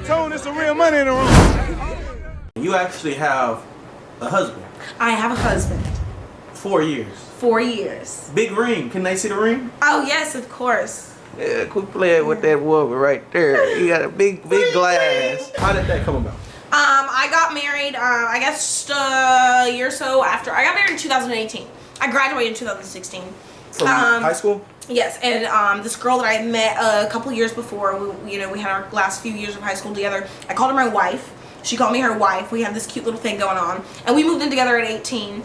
tone, there's some real money in the room. You actually have a husband. I have a husband. 4 years. 4 years. Big ring. Can they see the ring? Oh yes, of course. Yeah, quit playing with that woman right there. You got a big glass. How did that come about? I got married, I guess a year or so after. I got married in 2018. I graduated in 2016. From high school? Yes, and this girl that I had met a couple years before, we had our last few years of high school together. I called her my wife. She called me her wife. We had this cute little thing going on, and we moved in together at 18.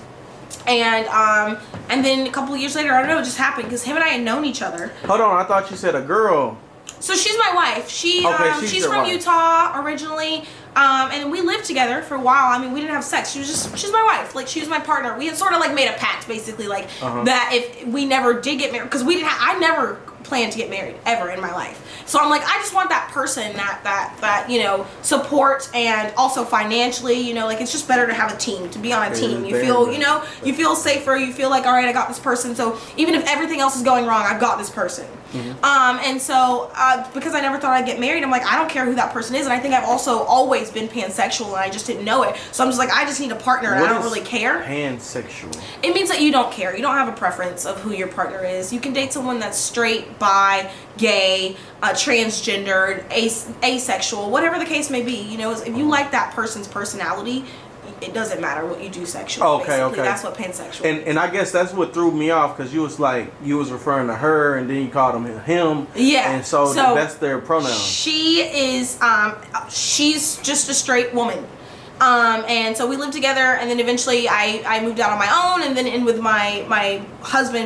And then a couple of years later, I don't know, it just happened because him and I had known each other. Hold on, I thought you said a girl. So she's my wife. She's from wife. Utah originally, and we lived together for a while. I mean, we didn't have sex. She's my wife. Like, she was my partner. We had sort of like made a pact, basically, like that if we never did get married, because I never planned to get married ever in my life. So I'm like, I just want that person that support, and also financially, like it's just better to have a team, to be on a team. You feel, you feel safer. You feel like, all right, I got this person. So even if everything else is going wrong, I've got this person. And so because I never thought I'd get married, I'm like, I don't care who that person is. And I think I've also always been pansexual, and I just didn't know it. So I'm just like, I just need a partner, and I don't really care. Pansexual? It means that you don't care. You don't have a preference of who your partner is. You can date someone that's straight, bi, gay, transgendered, asexual, whatever the case may be. If you like that person's personality, it doesn't matter what you do sexually. Okay. That's what pansexual is. And I guess that's what threw me off, because you was referring to her, and then you called him. Yeah. And so that's their pronoun. She is she's just a straight woman. And so we lived together, and then eventually I moved out on my own, and then in with my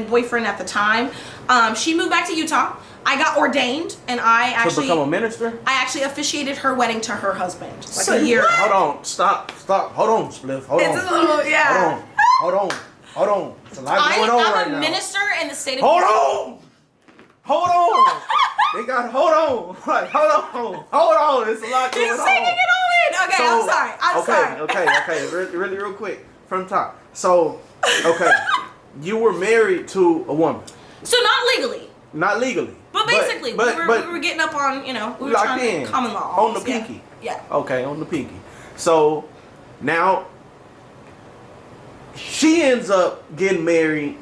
boyfriend at the time. She moved back to Utah. I got ordained, and to become a minister? I actually officiated her wedding to her husband. Like a year. Hold on, stop. Hold on, Spliff. Hold on. It's a little, yeah. Hold on. There's a lot going on right now. I'm a minister in the state of Hold on. They got hold on. There's a lot going on. Keep singing it on. Okay, So, I'm sorry. Okay. Really real quick from the top. So, okay, you were married to a woman. So not legally. Not legally. But basically, we were getting up on, we were trying to common law. On the pinky. Yeah. Okay, on the pinky. So, now, she ends up getting married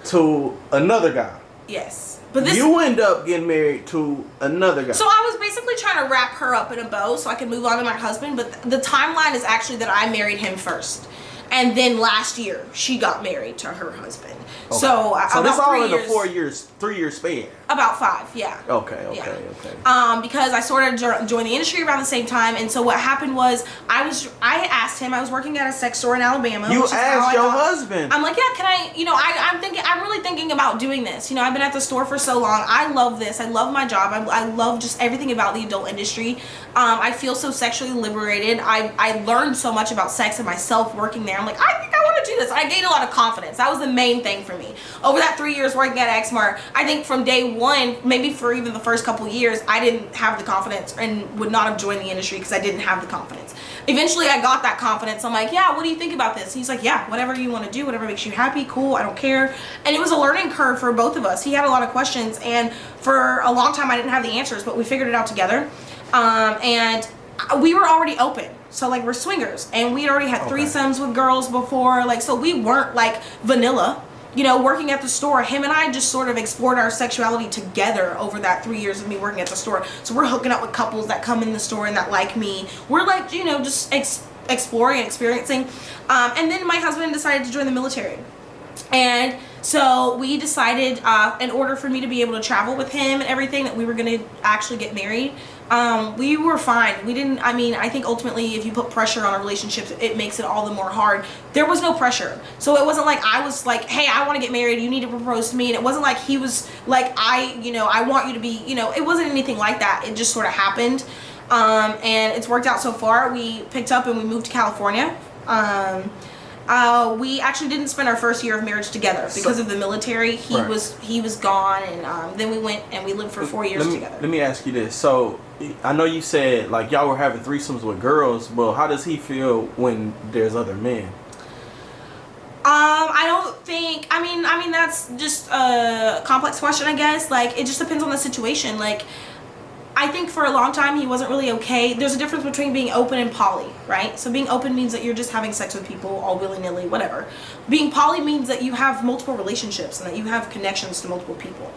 to another guy. Yes. But you end up getting married to another guy. So I was basically trying to wrap her up in a bow so I could move on to my husband, but the timeline is actually that I married him first. And then last year, she got married to her husband. Okay. So this all in a 3 year span. About 5, yeah. Okay. Because I sort of joined the industry around the same time, and so what happened was I asked him. I was working at a sex store in Alabama. You asked your husband. I'm like, yeah, can I? I'm really thinking about doing this. I've been at the store for so long. I love this. I love my job. I love just everything about the adult industry. I feel so sexually liberated. I learned so much about sex and myself working there. I'm like, I think I want to do this. I gained a lot of confidence. That was the main thing for me. Over that 3 years working at Xmart, I think from day one, maybe for even the first couple years, I didn't have the confidence and would not have joined the industry because I didn't have the confidence. Eventually, I got that confidence. I'm like, yeah, what do you think about this? And he's like, yeah, whatever you want to do, whatever makes you happy, cool, I don't care. And it was a learning curve for both of us. He had a lot of questions, and for a long time, I didn't have the answers, but we figured it out together. And we were already open. So we're swingers, and we had already had threesomes with girls before. So we weren't vanilla. Working at the store, him and I just sort of explored our sexuality together over that 3 years of me working at the store. So we're hooking up with couples that come in the store and that like me. We're just exploring and experiencing. And then my husband decided to join the military. And so we decided, in order for me to be able to travel with him and everything, that we were going to actually get married. We were fine. I think ultimately if you put pressure on a relationship, it makes it all the more hard. There was no pressure. So it wasn't like I was like, hey, I want to get married, you need to propose to me. And it wasn't like he was like, I want you to be, it wasn't anything like that. It just sort of happened. And it's worked out so far. We picked up and we moved to California. We actually didn't spend our first year of marriage together because of the military. He was gone, and then we went and we lived for 4 years together. Let me ask you this. So I know you said y'all were having threesomes with girls, but how does he feel when there's other men? I don't think. I mean that's just a complex question, I guess. It just depends on the situation. I think for a long time he wasn't really okay. There's a difference between being open and poly, right? So being open means that you're just having sex with people all willy-nilly, whatever. Being poly means that you have multiple relationships and that you have connections to multiple people.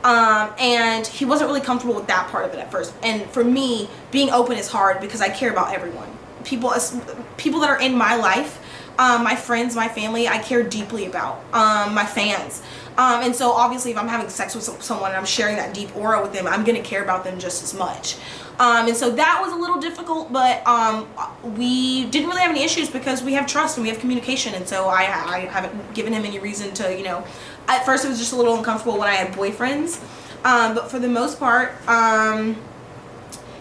And he wasn't really comfortable with that part of it at first. And for me, being open is hard because I care about everyone. People that are in my life, my friends, my family, I care deeply about. My fans. And so obviously if I'm having sex with someone and I'm sharing that deep aura with them, I'm going to care about them just as much. And so that was a little difficult, but we didn't really have any issues because we have trust and we have communication. And so I haven't given him any reason to, you know, at first it was just a little uncomfortable when I had boyfriends. But for the most part,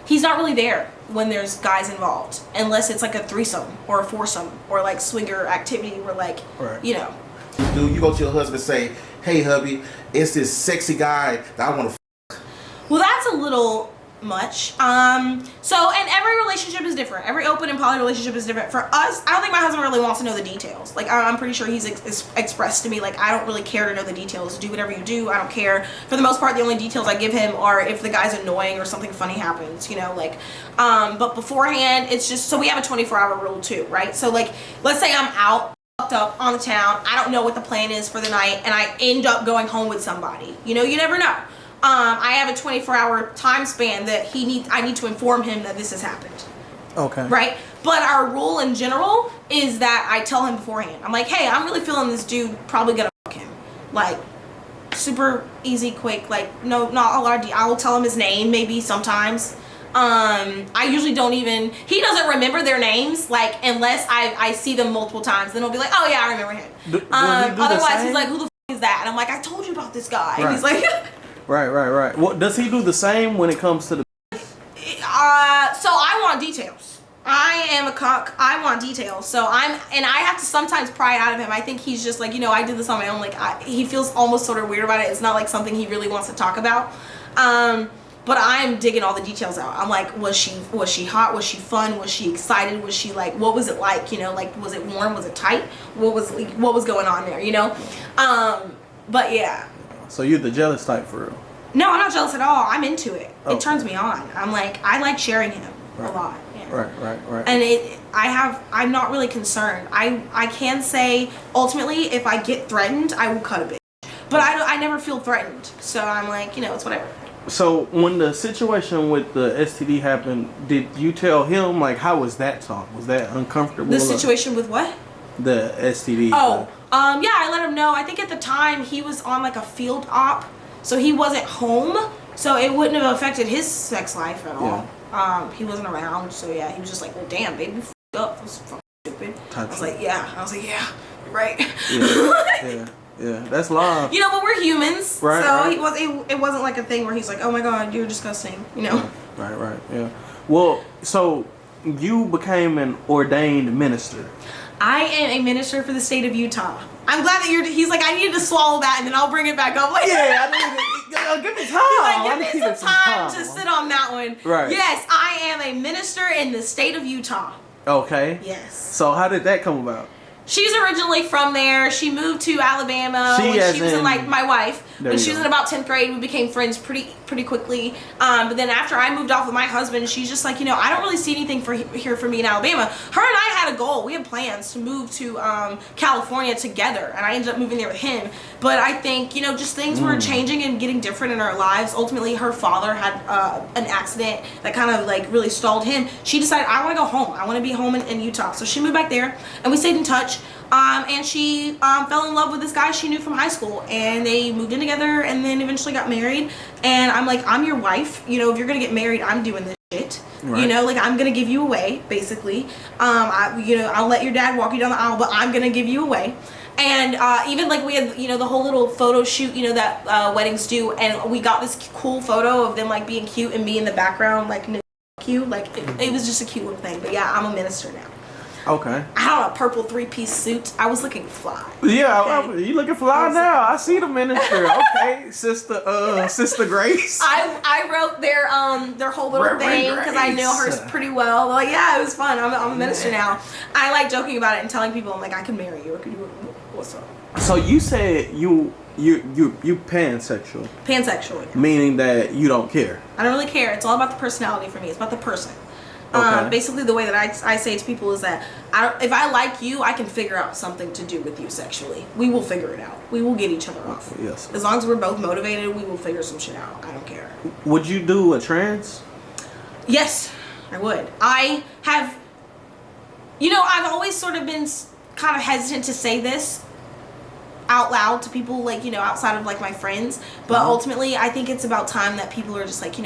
he's not really there when there's guys involved, unless it's like a threesome or a foursome or like swinger activity where like, right. you know. Do you go to your husband and say, hey hubby, it's this sexy guy that I want to Well, that's a little much. So, and every relationship is different. Every open and poly relationship is different. For us, I don't think my husband really wants to know the details. Like, I'm pretty sure he's expressed to me, like, I don't really care to know the details. Do whatever you do. I don't care. For the most part, the only details I give him are if the guy's annoying or something funny happens, you know, like, but beforehand, it's just, so we have a 24-hour rule too, right? So, like, let's say I'm out, fucked up on the town, I don't know what the plan is for the night, and I end up going home with somebody. You know, you never know. I have a 24-hour time span that I need to inform him that this has happened. Okay. Right? But our rule in general is that I tell him beforehand. I'm like, hey, I'm really feeling this dude, probably gonna fuck him. Like, super easy, quick, like, no, not a lot of I will tell him his name maybe sometimes. I usually don't even, he doesn't remember their names, like, unless I see them multiple times. Then he'll be like, oh yeah, I remember him. Otherwise, he's like, who the f is that? And I'm like, I told you about this guy. Right. And he's like... Right. What does he do the same when it comes to the? So I want details. I am a cuck. I want details. So I have to sometimes pry it out of him. I think he's just like, you know, I did this on my own. Like he feels almost sort of weird about it. It's not like something he really wants to talk about. But I'm digging all the details out. I'm like, was she hot? Was she fun? Was she excited? Was she like, what was it like? You know, like, was it warm? Was it tight? What was going on there? You know? But yeah. So you're the jealous type for real? No, I'm not jealous at all. I'm into it. Okay. It turns me on. I'm like, I like sharing him a lot. Yeah. Right. And I'm not really concerned. I can say, ultimately, if I get threatened, I will cut a bitch. But I never feel threatened. So I'm like, you know, it's whatever. So when the situation with the STD happened, did you tell him, like, how was that talk? Was that uncomfortable? The situation with what? The STD. Oh, yeah, I let him know. I think at the time he was on like a field op, so he wasn't home, so it wouldn't have affected his sex life at all. Yeah. He wasn't around, so yeah, he was just like, well, damn, baby, you f***ed up. That was fucking stupid. I was like, yeah, you're right. Yeah, that's love. You know, but we're humans, right? So Right. It wasn't like a thing where he's like, oh my god, you're disgusting, you know? Right, yeah. Well, so you became an ordained minister. I am a minister for the state of Utah. I'm glad that he's like, I needed to swallow that and then I'll bring it back up later. Yeah, I need to, give me time. He's like, give me some time to sit on that one. Right. Yes, I am a minister in the state of Utah. Okay. Yes. So how did that come about? She's originally from there. She moved to Alabama when she was in, like, my wife. When she was in about 10th grade, we became friends pretty quickly. But then after I moved off with my husband, she's just like, you know, I don't really see anything here for me in Alabama. Her and I had a goal. We had plans to move to California together, and I ended up moving there with him. But I think, you know, just things were changing and getting different in our lives. Ultimately, her father had an accident that kind of, like, really stalled him. She decided, I want to go home. I want to be home in Utah. So she moved back there, and we stayed in touch. And she fell in love with this guy she knew from high school, and they moved in together and then eventually got married. And I'm like, I'm your wife, you know, if you're gonna get married, I'm doing this shit. Right. You know, like, I'm gonna give you away, basically. You know, I'll let your dad walk you down the aisle, but I'm gonna give you away. And even like we had, you know, the whole little photo shoot, you know, that weddings do, and we got this cool photo of them like being cute and me in the background, like cute, like it was just a cute little thing. But yeah, I'm a minister now. Okay. I had a purple 3-piece suit. I was looking fly. Yeah, okay. You looking fly now. I see the minister. Okay, Sister Grace. I wrote their whole little thing because I know hers pretty well. Like, yeah, it was fun. I'm a minister now. I like joking about it and telling people, I'm like, I can marry you. What's up? So you said you you pansexual, Pansexual. meaning that you don't care. I don't really care. It's all about the personality for me. It's about the person. Okay. Basically, the way that I say to people is that if I like you, I can figure out something to do with you sexually. We will figure it out. We will get each other off. Yes. As long as we're both motivated, we will figure some shit out. I don't care. Would you do a trans? Yes, I would. I have, I've always sort of been kind of hesitant to say this out loud to people, like, outside of, like, my friends. But ultimately, I think it's about time that people are just like,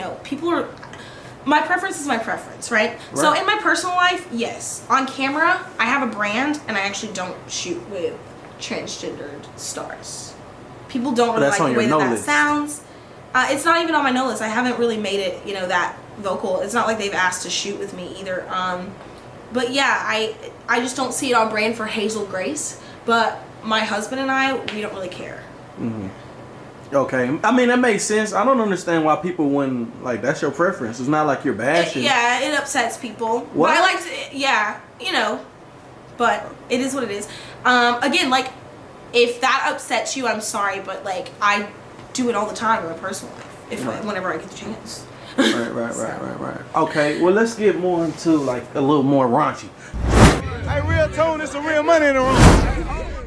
my preference is my preference, right? So in my personal life, yes. On camera, I have a brand, and I actually don't shoot with transgendered stars. People don't really like the way that sounds. It's not even on my no list. I haven't really made it, that vocal. It's not like they've asked to shoot with me either. But yeah, I just don't see it on brand for Hazel Grace. But my husband and I, we don't really care. Mm-hmm. Okay, I mean that makes sense. I don't understand why people wouldn't, like, that's your preference. It's not like you're bashing. Yeah, it upsets people. What? But I like to, but it is what it is. Again, like, if that upsets you, I'm sorry, but, like, I do it all the time in my personal life, whenever I get the chance. Right. Okay, well, let's get more into, like, a little more raunchy. Hey, real tone, there's some real money in the room.